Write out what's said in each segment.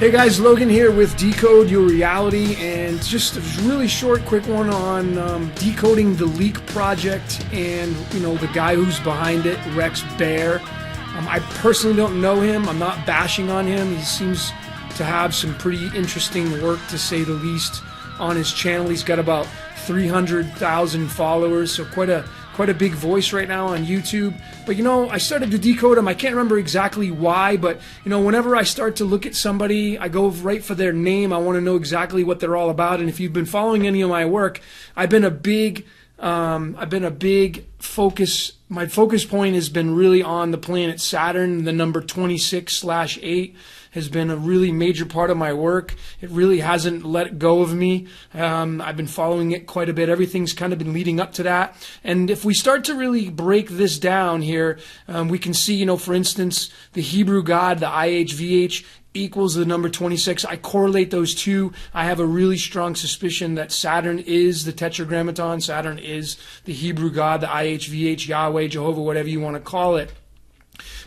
Hey guys, Logan here with Decode Your Reality, and just a really short, quick one on decoding the leak project and the guy who's behind it, Rex Bear. I personally don't know him. I'm not bashing on him. He seems to have some pretty interesting work, to say the least, on his channel. He's got about 300,000 followers, so quite a big voice right now on YouTube. But I started to decode him. I can't remember exactly why, but whenever I start to look at somebody, I go right for their name. I want to know exactly what they're all about. And if you've been following any of my work, I've been a big focus. My focus point has been really on the planet Saturn. The number 26/8 has been a really major part of my work. It really hasn't let go of me. I've been following it quite a bit. Everything's kind of been leading up to that. And if we start to really break this down here, we can see, for instance, the Hebrew God, the IHVH, equals the number 26. I correlate those two. I have a really strong suspicion that Saturn is the Tetragrammaton. Saturn is the Hebrew God, the IHVH, Yahweh, Jehovah, whatever you want to call it.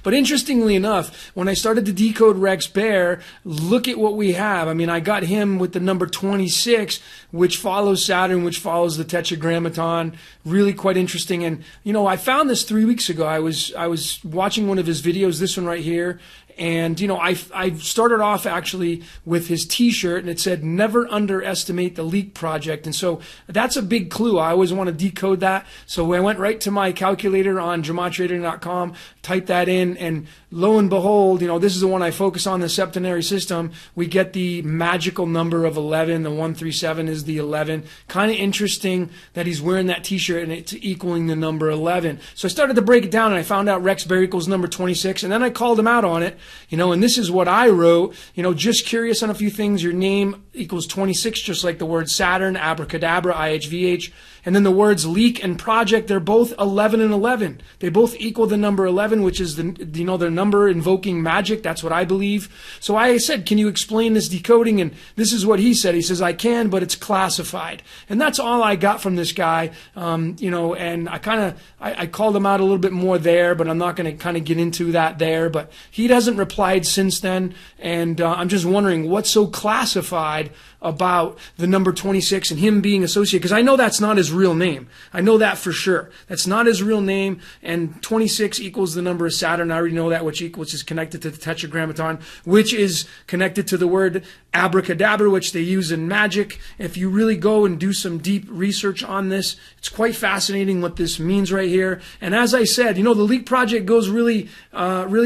But interestingly enough, when I started to decode Rex Bear, look at what we have. I mean, I got him with the number 26, which follows Saturn, which follows the Tetragrammaton. Really quite interesting. And, I found this 3 weeks ago. I was watching one of his videos, this one right here. And, I started off actually with his t-shirt, and it said, "Never underestimate the leak project." And so that's a big clue. I always want to decode that. So I went right to my calculator on gematria.com, typed that in, and lo and behold, this is the one I focus on, the septenary system. We get the magical number of 11. The 137 is the 11. Kind of interesting that he's wearing that t-shirt and it's equaling the number 11. So I started to break it down, and I found out Rex Bear equals number 26, and then I called him out on it. And this is what I wrote, just curious on a few things. Your name equals 26, just like the word Saturn, abracadabra, IHVH. And then the words leak and project, they're both 11 and 11. They both equal the number 11, which is their number invoking magic. That's what I believe. So I said, can you explain this decoding? And this is what he said. He says, I can, but it's classified. And that's all I got from this guy. And I called him out a little bit more there, but I'm not going to kind of get into that there. But he hasn't replied since then. And I'm just wondering what's so classified about the number 26 and him being associated, because I know that's not his real name. I know that for sure. That's not his real name, and 26 equals the number of Saturn. I already know that, which is connected to the Tetragrammaton, which is connected to the word abracadabra, which they use in magic. If you really go and do some deep research on this, it's quite fascinating what this means right here. And as I said, the leak project goes really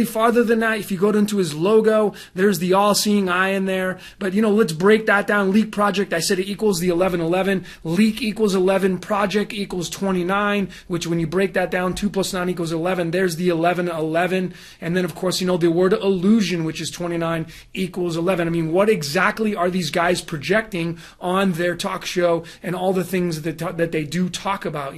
farther than that. If you go into his logo, there's the all-seeing eye in there. But, let's break that down. Leak project, I said it equals the 1111. Leak equals 11. Project equals 29, which when you break that down, 2 plus 9 equals 11. There's the 1111. And then, of course, the word illusion, which is 29, equals 11. I mean, what exactly are these guys projecting on their talk show and all the things that they do talk about,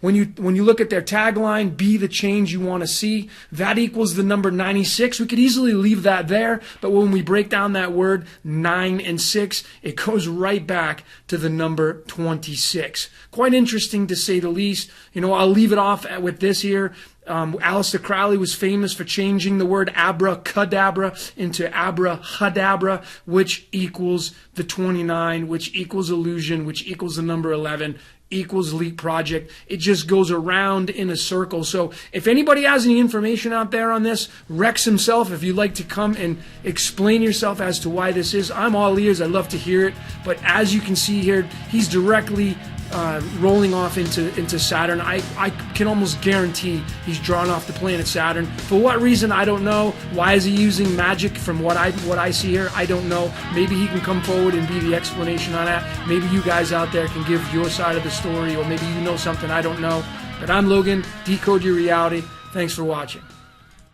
When you look at their tagline, be the change you want to see, that equals the number 96. We could easily leave that there, but when we break down that word, 9 and 6, it goes right back to the number 26. Quite interesting, to say the least. I'll leave it off with this here. Aleister Crowley was famous for changing the word abracadabra into abrahadabra, which equals the 29, which equals illusion, which equals the number 11, equals leak project. It just goes around in a circle. So if anybody has any information out there on this, Rex himself, if you'd like to come and explain yourself as to why this is, I'm all ears. I'd love to hear it. But as you can see here, he's directly rolling off into Saturn. I can almost guarantee he's drawn off the planet Saturn. For what reason, I don't know. Why is he using magic? From what I see here, I don't know. Maybe he can come forward and be the explanation on that. Maybe you guys out there can give your side of the story, or maybe you know something I don't know. But I'm Logan, Decode Your Reality. Thanks for watching.